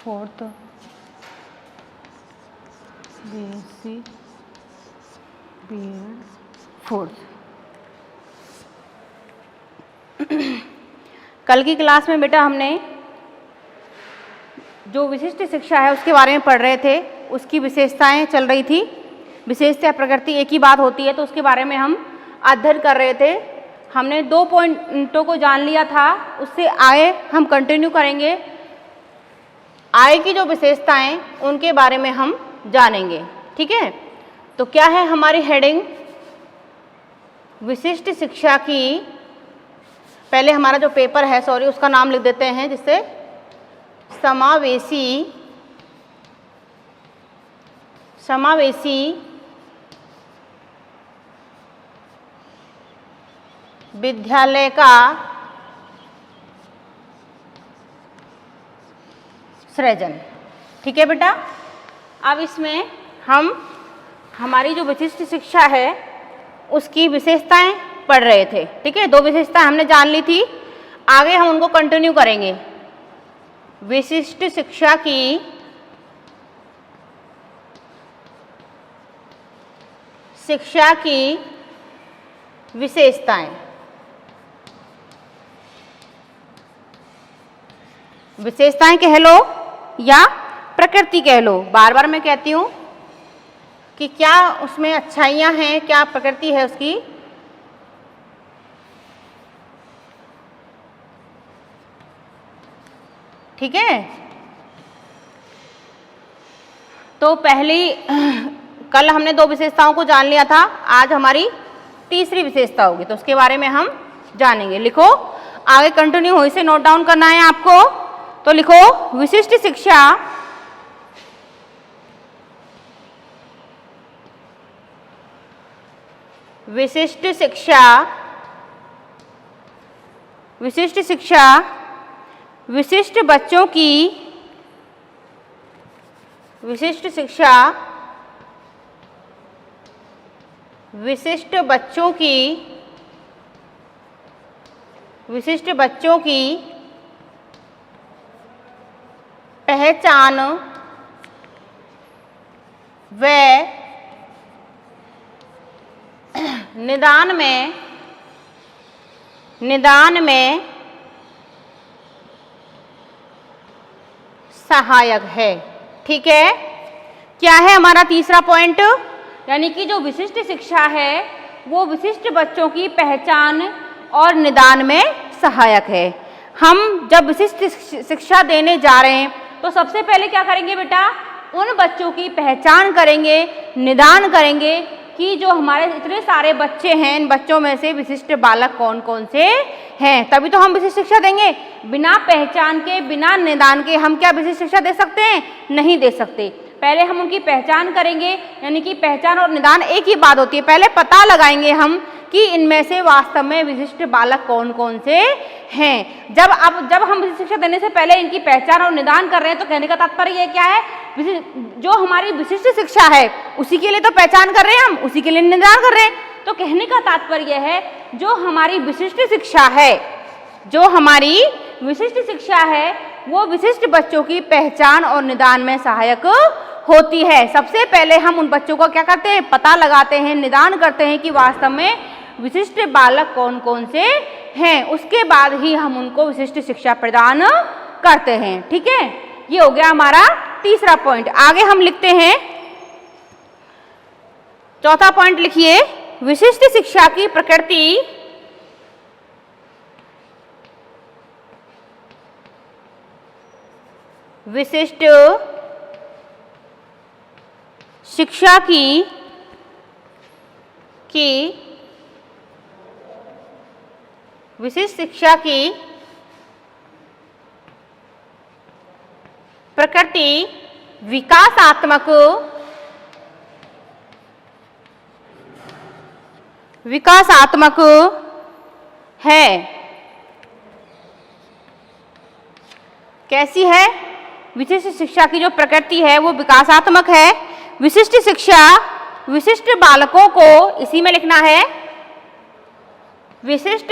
Fourth BSc BEd fourth. कल की class में बेटा हमने जो विशिष्ट शिक्षा है उसके बारे में पढ़ रहे थे, उसकी विशेषताएं चल रही थी। विशेषता प्रकृति एक ही बात होती है, तो उसके बारे में हम अध्ययन कर रहे थे। हमने 2 पॉइंटों को जान लिया था, उससे आगे हम कंटिन्यू करेंगे। आय की जो विशेषताएं उनके बारे में हम जानेंगे, ठीक है। तो क्या है हमारी हेडिंग? विशिष्ट शिक्षा की। पहले हमारा जो पेपर है, सॉरी, उसका नाम लिख देते हैं, जिससे समावेशी विद्यालय का सृजन। ठीक है बेटा। अब इसमें हम हमारी जो विशिष्ट शिक्षा है उसकी विशेषताएं पढ़ रहे थे, ठीक है। 2 विशेषताएं हमने जान ली थी, आगे हम उनको कंटिन्यू करेंगे। विशिष्ट शिक्षा की विशेषताएं। विशेषताएं कह लो या प्रकृति कह लो, बार बार मैं कहती हूं कि क्या उसमें अच्छाइयां हैं, क्या प्रकृति है उसकी। ठीक है। तो पहली कल हमने 2 विशेषताओं को जान लिया था, आज हमारी तीसरी विशेषता होगी, तो उसके बारे में हम जानेंगे। लिखो, आगे कंटिन्यू हो, इसे नोट डाउन करना है आपको। तो लिखो, विशिष्ट शिक्षा विशिष्ट बच्चों की पहचान व निदान में सहायक है। ठीक है। क्या है हमारा तीसरा पॉइंट? यानी कि जो विशिष्ट शिक्षा है वो विशिष्ट बच्चों की पहचान और निदान में सहायक है। हम जब विशिष्ट शिक्षा देने जा रहे हैं तो सबसे पहले क्या करेंगे बेटा? उन बच्चों की पहचान करेंगे, निदान करेंगे कि जो हमारे इतने सारे बच्चे हैं, इन बच्चों में से विशिष्ट बालक कौन कौन से हैं, तभी तो हम विशिष्ट शिक्षा देंगे। बिना पहचान के, बिना निदान के हम क्या विशिष्ट शिक्षा दे सकते हैं? नहीं दे सकते। पहले हम उनकी पहचान करेंगे, यानी कि पहचान और निदान एक ही बात होती है। पहले पता लगाएंगे हम कि इनमें से वास्तव में विशिष्ट बालक कौन कौन से हैं। जब हम विशिष्ट शिक्षा देने से पहले इनकी पहचान और निदान कर रहे हैं, तो कहने का तात्पर्य ये क्या है? जो हमारी विशिष्ट शिक्षा है उसी के लिए तो पहचान कर रहे हैं हम, उसी के लिए निदान कर रहे हैं। तो कहने का तात्पर्य है जो हमारी विशिष्ट शिक्षा है वो विशिष्ट बच्चों की पहचान और निदान में सहायक होती है। सबसे पहले हम उन बच्चों को क्या करते हैं? पता लगाते हैं, निदान करते हैं कि वास्तव में विशिष्ट बालक कौन कौन से हैं। उसके बाद ही हम उनको विशिष्ट शिक्षा प्रदान करते हैं। ठीक है। ये हो गया हमारा तीसरा पॉइंट। आगे हम लिखते हैं चौथा पॉइंट। लिखिए, विशिष्ट शिक्षा की प्रकृति विशिष्ट शिक्षा की प्रकृति विकासात्मक है। कैसी है? विशिष्ट शिक्षा की जो प्रकृति है वो विकासात्मक है। विशिष्ट शिक्षा विशिष्ट बालकों को, इसी में लिखना है, विशिष्ट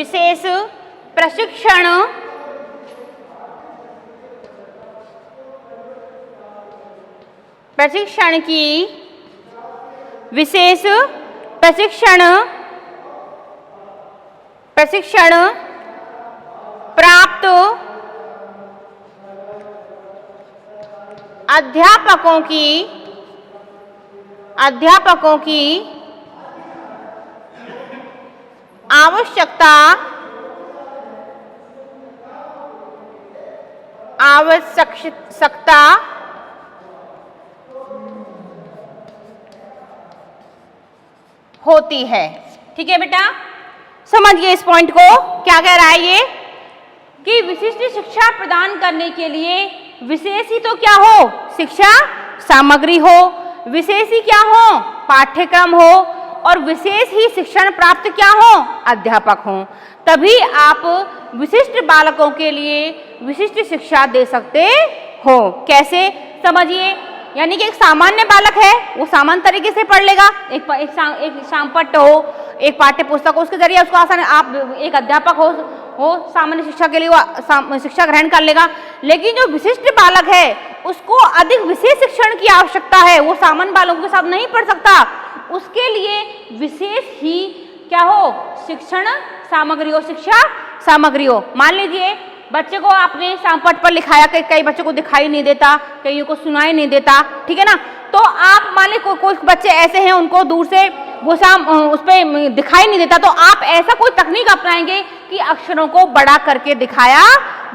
विशेष प्रशिक्षण की विशेष प्रशिक्षण प्राप्त अध्यापकों की आवश्यकता होती है। ठीक है बेटा, समझिए इस पॉइंट को। क्या कह रहा है ये कि विशिष्ट शिक्षा प्रदान करने के लिए विशेष ही तो क्या हो, शिक्षा सामग्री हो, विशेष ही क्या हो, पाठ्यक्रम हो, और विशेष ही शिक्षण प्राप्त क्या हो, अध्यापक हो। तभी आप विशिष्ट बालकों के लिए विशिष्ट शिक्षा दे सकते हो। कैसे, समझिए। यानी कि एक सामान्य बालक है, वो सामान्य तरीके से पढ़ लेगा, एक शामपट्ट हो, एक पाठ्य पुस्तक हो, उसके जरिए उसको आसान, आप एक अध्यापक हो सामान्य शिक्षा के लिए वो शिक्षा ग्रहण कर लेगा। लेकिन जो विशिष्ट बालक है उसको अधिक विशेष शिक्षण की आवश्यकता है, वो सामान्य बालकों के साथ नहीं पढ़ सकता, उसके लिए विशेष ही क्या हो, शिक्षण सामग्री हो, शिक्षा सामग्री हो। मान लीजिए बच्चे को आपने शामपट्ट पर लिखाया, कई बच्चों को दिखाई नहीं देता, कईयों को सुनाई नहीं देता, ठीक है ना। तो आप मान लीजिए कुछ बच्चे ऐसे हैं उनको दूर से वो उस पर दिखाई नहीं देता, तो आप ऐसा कोई तकनीक अपनाएंगे कि अक्षरों को बड़ा करके दिखाया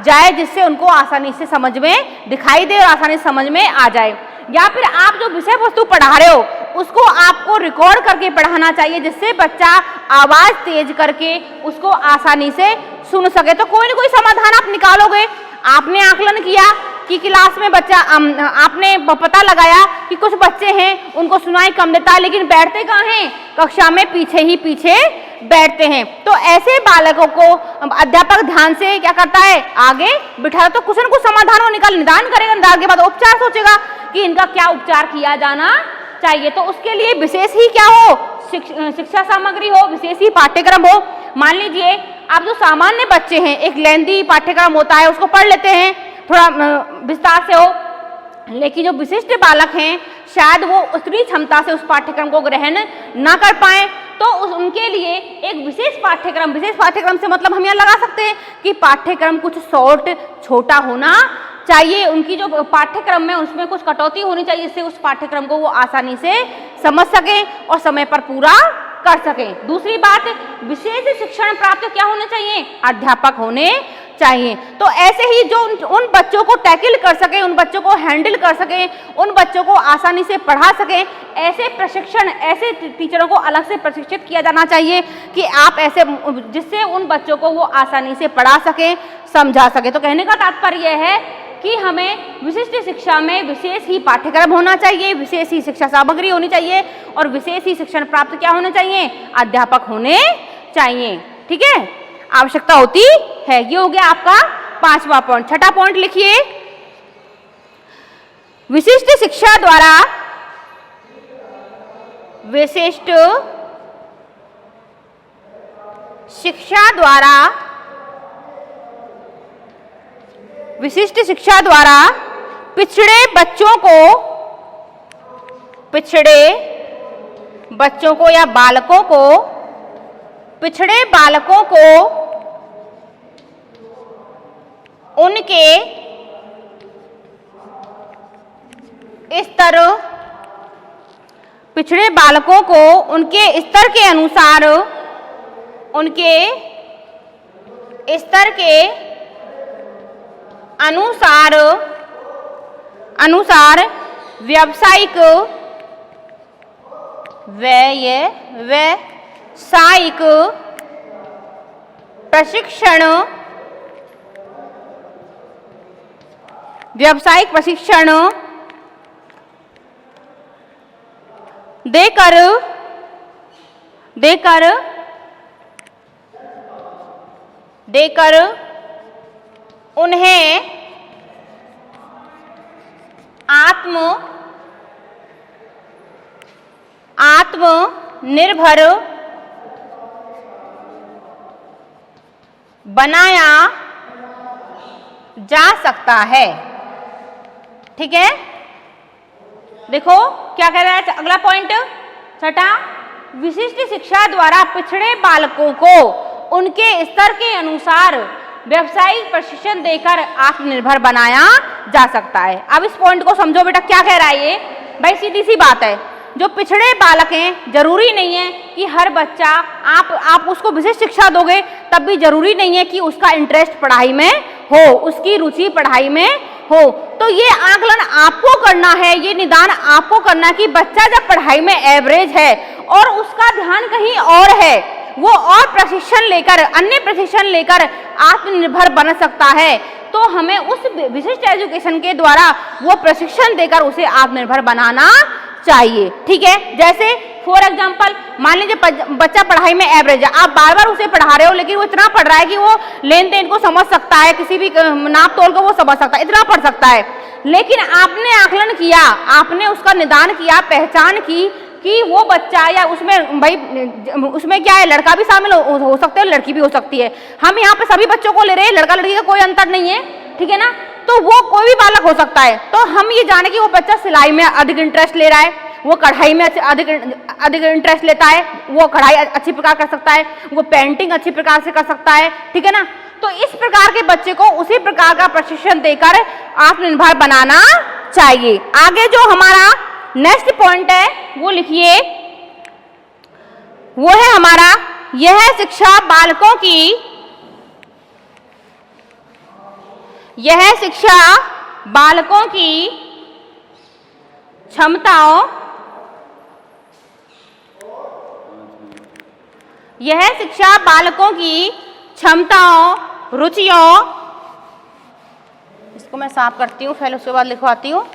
जाए, जिससे उनको आसानी से समझ में दिखाई दे और आसानी से समझ में आ जाए। या फिर आप जो विषय वस्तु पढ़ा रहे हो उसको आपको रिकॉर्ड करके पढ़ाना चाहिए, जिससे बच्चा आवाज तेज करके उसको आसानी से सुन सके। तो कोई ना कोई समाधान आप निकालोगे। आपने आकलन किया कि क्लास में बच्चा, आपने पता लगाया कि कुछ बच्चे हैं उनको सुनाई कम देता है, लेकिन बैठते कहाँ हैं, कक्षा में पीछे बैठते हैं। तो ऐसे बालकों को अध्यापक ध्यान से क्या करता है, आगे बिठा, तो कुछ न कुछ समाधान वो निदान करेगा, निदान के बाद उपचार सोचेगा कि इनका क्या उपचार किया जाना चाहिए। तो उसके लिए विशेष ही क्या हो, शिक्षा सामग्री हो, विशेष ही पाठ्यक्रम हो। मान लीजिए आप जो सामान्य बच्चे हैं, एक लेंदी पाठ्यक्रम होता है उसको पढ़ लेते हैं, थोड़ा विस्तार से हो, लेकिन जो विशिष्ट बालक हैं शायद वो उतनी क्षमता से उस पाठ्यक्रम को ग्रहण ना कर पाए, तो उनके लिए एक विशेष पाठ्यक्रम से मतलब हम यहाँ लगा सकते हैं कि पाठ्यक्रम कुछ शॉर्ट, छोटा होना चाहिए। उनकी जो पाठ्यक्रम में उसमें कुछ कटौती होनी चाहिए, जिससे उस पाठ्यक्रम को वो आसानी से समझ सकें और समय पर पूरा कर सकें। दूसरी बात, विशेष शिक्षण प्राप्त क्या होने चाहिए, अध्यापक होने चाहिए। तो ऐसे ही जो उन बच्चों को टैकल कर सके, उन बच्चों को हैंडल कर सके, उन बच्चों को आसानी से पढ़ा सके, ऐसे प्रशिक्षण, ऐसे टीचरों को अलग से प्रशिक्षित किया जाना चाहिए कि आप ऐसे, जिससे उन बच्चों को वो आसानी से पढ़ा सके, समझा सके। तो कहने का तात्पर्य है कि हमें विशिष्ट शिक्षा में विशेष ही पाठ्यक्रम होना चाहिए, विशेष ही शिक्षा सामग्री होनी चाहिए, और विशेष ही शिक्षण प्राप्त क्या होने चाहिए, अध्यापक होने चाहिए। ठीक है, आवश्यकता होती है। ये हो गया आपका 5वां पॉइंट। 6ठा पॉइंट लिखिए, विशिष्ट शिक्षा द्वारा विशिष्ट शिक्षा द्वारा पिछड़े बच्चों को या बालकों को, पिछड़े बालकों को उनके स्तर, पिछड़े बालकों को उनके स्तर के अनुसार, उनके स्तर के अनुसार व्यावसायिक प्रशिक्षण देकर उन्हें बनाया जा सकता है। ठीक है, देखो क्या कह रहा है अगला पॉइंट छठा, विशिष्ट शिक्षा द्वारा पिछड़े बालकों को उनके स्तर के अनुसार व्यावसायिक प्रशिक्षण देकर आत्मनिर्भर बनाया जा सकता है। अब इस पॉइंट को समझो बेटा, क्या कह रहा है ये? भाई सीधी सी बात है, जो पिछड़े बालक हैं, जरूरी नहीं है कि हर बच्चा आप उसको विशिष्ट शिक्षा दोगे तब भी जरूरी नहीं है कि उसका इंटरेस्ट पढ़ाई में हो, उसकी रुचि पढ़ाई में हो। तो ये आकलन आपको करना है, ये निदान आपको करना है कि बच्चा जब पढ़ाई में एवरेज है और उसका ध्यान कहीं और है, वो और प्रशिक्षण लेकर, अन्य प्रशिक्षण लेकर आत्मनिर्भर बन सकता है, तो हमें उस विशिष्ट एजुकेशन के द्वारा वो प्रशिक्षण देकर उसे आत्मनिर्भर बनाना चाहिए। ठीक है, जैसे फॉर एग्जाम्पल मान लीजिए बच्चा पढ़ाई में एवरेज है, आप बार बार उसे पढ़ा रहे हो लेकिन वो इतना पढ़ रहा है कि वो लेन देन को समझ सकता है, किसी भी नाप तोल को वो समझ सकता है, इतना पढ़ सकता है, लेकिन आपने आकलन किया, आपने उसका निदान किया, पहचान की कि वो बच्चा या उसमें भाई उसमें क्या है, लड़का भी शामिल हो सकते हैं, लड़की भी हो सकती है। हम यहाँ पे सभी बच्चों को ले रहे हैं, लड़का लड़की का कोई अंतर नहीं है, ठीक है ना। तो वो कोई भी बालक हो सकता है। तो हम ये जाने कि वो बच्चा सिलाई में अधिक इंटरेस्ट ले रहा है, वो कढ़ाई में अधिक इंटरेस्ट लेता है, वो कढ़ाई अच्छी प्रकार कर सकता है, वो पेंटिंग अच्छी प्रकार से कर सकता है, ठीक है ना। तो इस प्रकार के बच्चे को उसी प्रकार का प्रशिक्षण देकर आत्मनिर्भर बनाना चाहिए। आगे जो हमारा नेक्स्ट पॉइंट है वो लिखिए, वो है हमारा, यह शिक्षा बालकों की, यह शिक्षा बालकों की क्षमताओं, यह शिक्षा बालकों की क्षमताओं, रुचियों, इसको मैं साफ करती हूँ, फिर उसके बाद लिखवाती हूँ।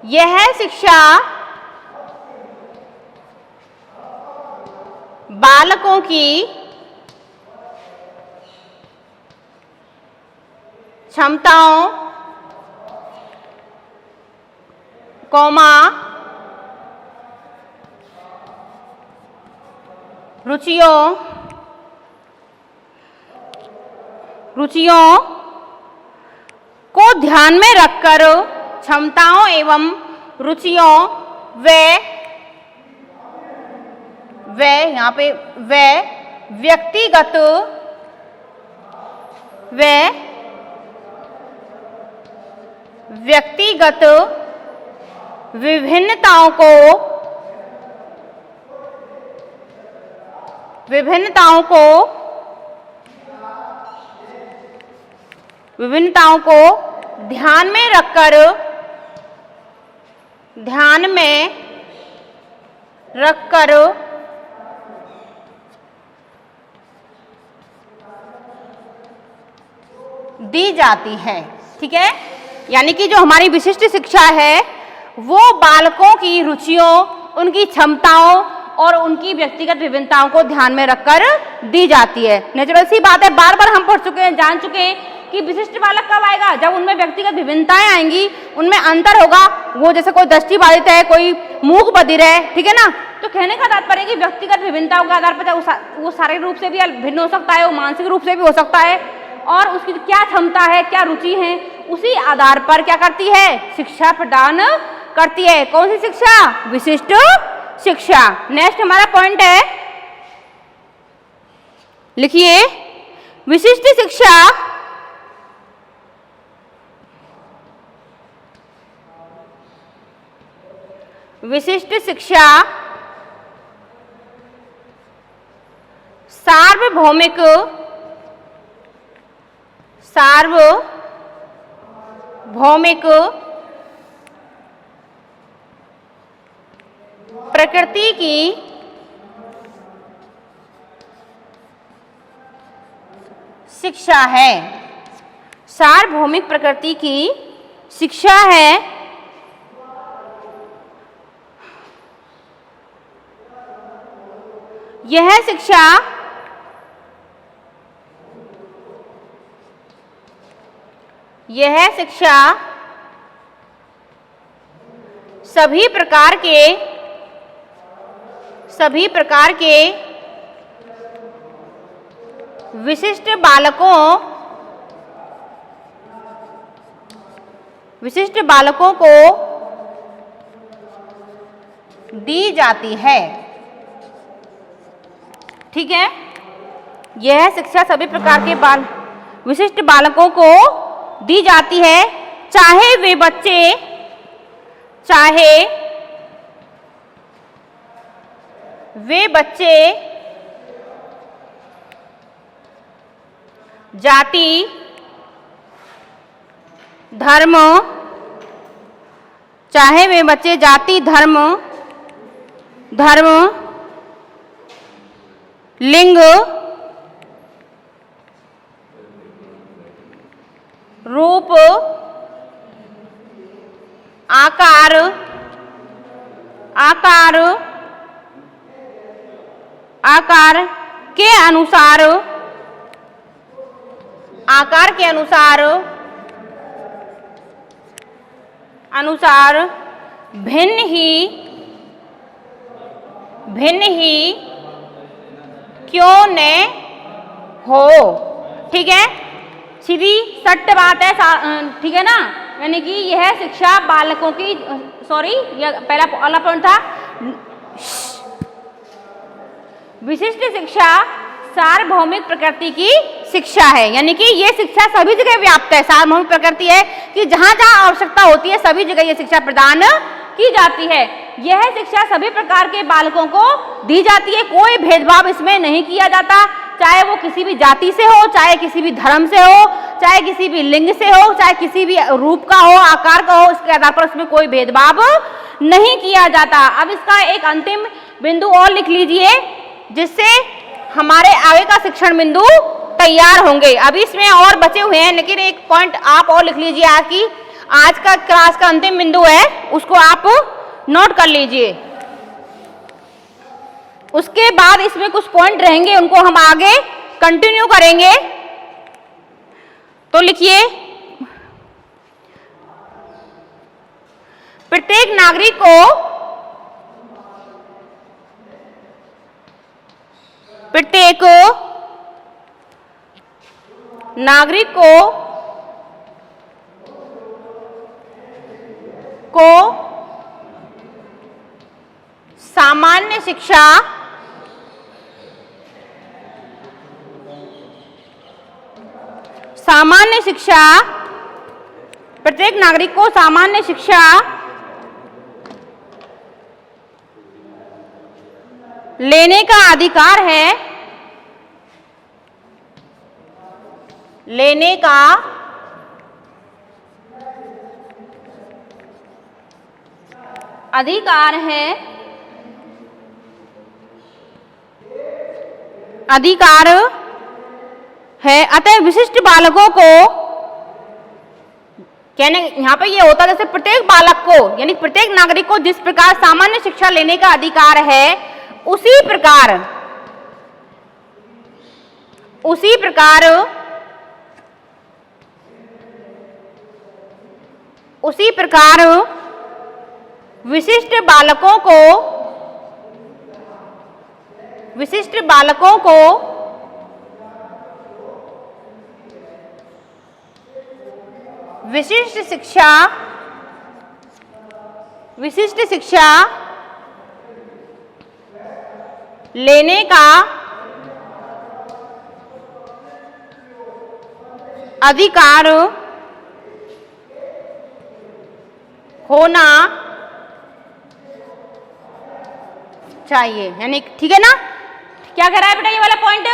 यह शिक्षा बालकों की क्षमताओं, कौमा, रुचियों को ध्यान में रखकर क्षमताओं एवं रुचियों व यहाँ पे व्यक्तिगत विभिन्नताओं को ध्यान में रखकर दी जाती है। ठीक है, यानी कि जो हमारी विशिष्ट शिक्षा है वो बालकों की रुचियों, उनकी क्षमताओं और उनकी व्यक्तिगत विभिन्नताओं को ध्यान में रखकर दी जाती है। नेचुरल सी बात है, बार बार हम पढ़ चुके हैं, जान चुके हैं कि विशिष्ट बालक कब आएगा, जब उनमें व्यक्तिगत विभिन्नताएं आएंगी, उनमें अंतर होगा। वो जैसे कोई दृष्टिबाधित है, कोई मूक बधिर है, ठीक है ना। तो कहने का तात्पर्य है कि व्यक्तिगत विभिन्नताओं के आधार पर वो शारीरिक रूप से भी भिन्न हो सकता है, वो मानसिक रूप से भी हो सकता है, और उसकी क्या क्षमता है, क्या रुचि है, उसी आधार पर क्या करती है, शिक्षा प्रदान करती है। कौन सी शिक्षा? विशिष्ट शिक्षा। नेक्स्ट हमारा पॉइंट है, लिखिए, विशिष्ट शिक्षा सार्वभौमिक प्रकृति की शिक्षा है। सार्वभौमिक प्रकृति की शिक्षा है। यह शिक्षा सभी प्रकार के सभी प्रकार के विशिष्ट बालकों को दी जाती है। ठीक है, यह शिक्षा सभी प्रकार के विशिष्ट बालकों को दी जाती है, चाहे वे बच्चे जाति, धर्म, लिंग, रूप, आकार के अनुसार भिन्न ही क्यों न हो। ठीक है, सीधी सट्ट बात है, ठीक है ना। यानी कि यह शिक्षा बालकों की, यह पहला वाला पॉइंट था, विशिष्ट शिक्षा सार्वभौमिक प्रकृति की शिक्षा है। यानी कि यह शिक्षा सभी जगह व्याप्त है, सार्वभौमिक प्रकृति है कि जहां जहां आवश्यकता होती है सभी जगह यह शिक्षा प्रदान की जाती है। यह शिक्षा सभी प्रकार के बालकों को दी जाती है, कोई भेदभाव इसमें नहीं किया जाता, चाहे वो किसी भी जाति से हो, चाहे किसी भी धर्म से हो, चाहे किसी भी लिंग से हो, चाहे किसी भी रूप का हो, आकार का हो, इसके आधार पर उसमें कोई भेदभाव नहीं किया जाता। अब इसका एक अंतिम बिंदु और लिख लीजिए, जिससे हमारे आगे का शिक्षण बिंदु तैयार होंगे। अभी इसमें और बचे हुए हैं, लेकिन एक पॉइंट आप और लिख लीजिए, आज का क्लास का अंतिम बिंदु है, उसको आप नोट कर लीजिए। उसके बाद इसमें कुछ पॉइंट रहेंगे, उनको हम आगे कंटिन्यू करेंगे। तो लिखिए, प्रत्येक नागरिक को सामान्य शिक्षा प्रत्येक नागरिक को सामान्य शिक्षा लेने का अधिकार है, अधिकार है। अतः विशिष्ट बालकों को, कहने यहाँ पे ये होता है, जैसे प्रत्येक बालक को यानी प्रत्येक नागरिक को जिस प्रकार सामान्य शिक्षा लेने का अधिकार है, उसी प्रकार विशिष्ट बालकों को विशिष्ट शिक्षा लेने का अधिकार होना चाहिए। यानी ठीक है ना, क्या कह रहा है बेटा ये वाला पॉइंट,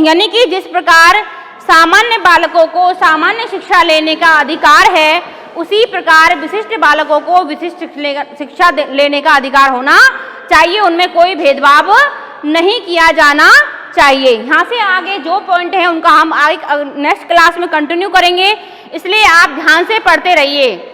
यानी कि जिस प्रकार सामान्य बालकों को सामान्य शिक्षा लेने का अधिकार है, उसी प्रकार विशिष्ट बालकों को विशिष्ट शिक्षा लेने का अधिकार होना चाहिए, उनमें कोई भेदभाव नहीं किया जाना चाहिए। यहाँ से आगे जो पॉइंट है उनका हम आगे नेक्स्ट क्लास में कंटिन्यू करेंगे, इसलिए आप ध्यान से पढ़ते रहिए।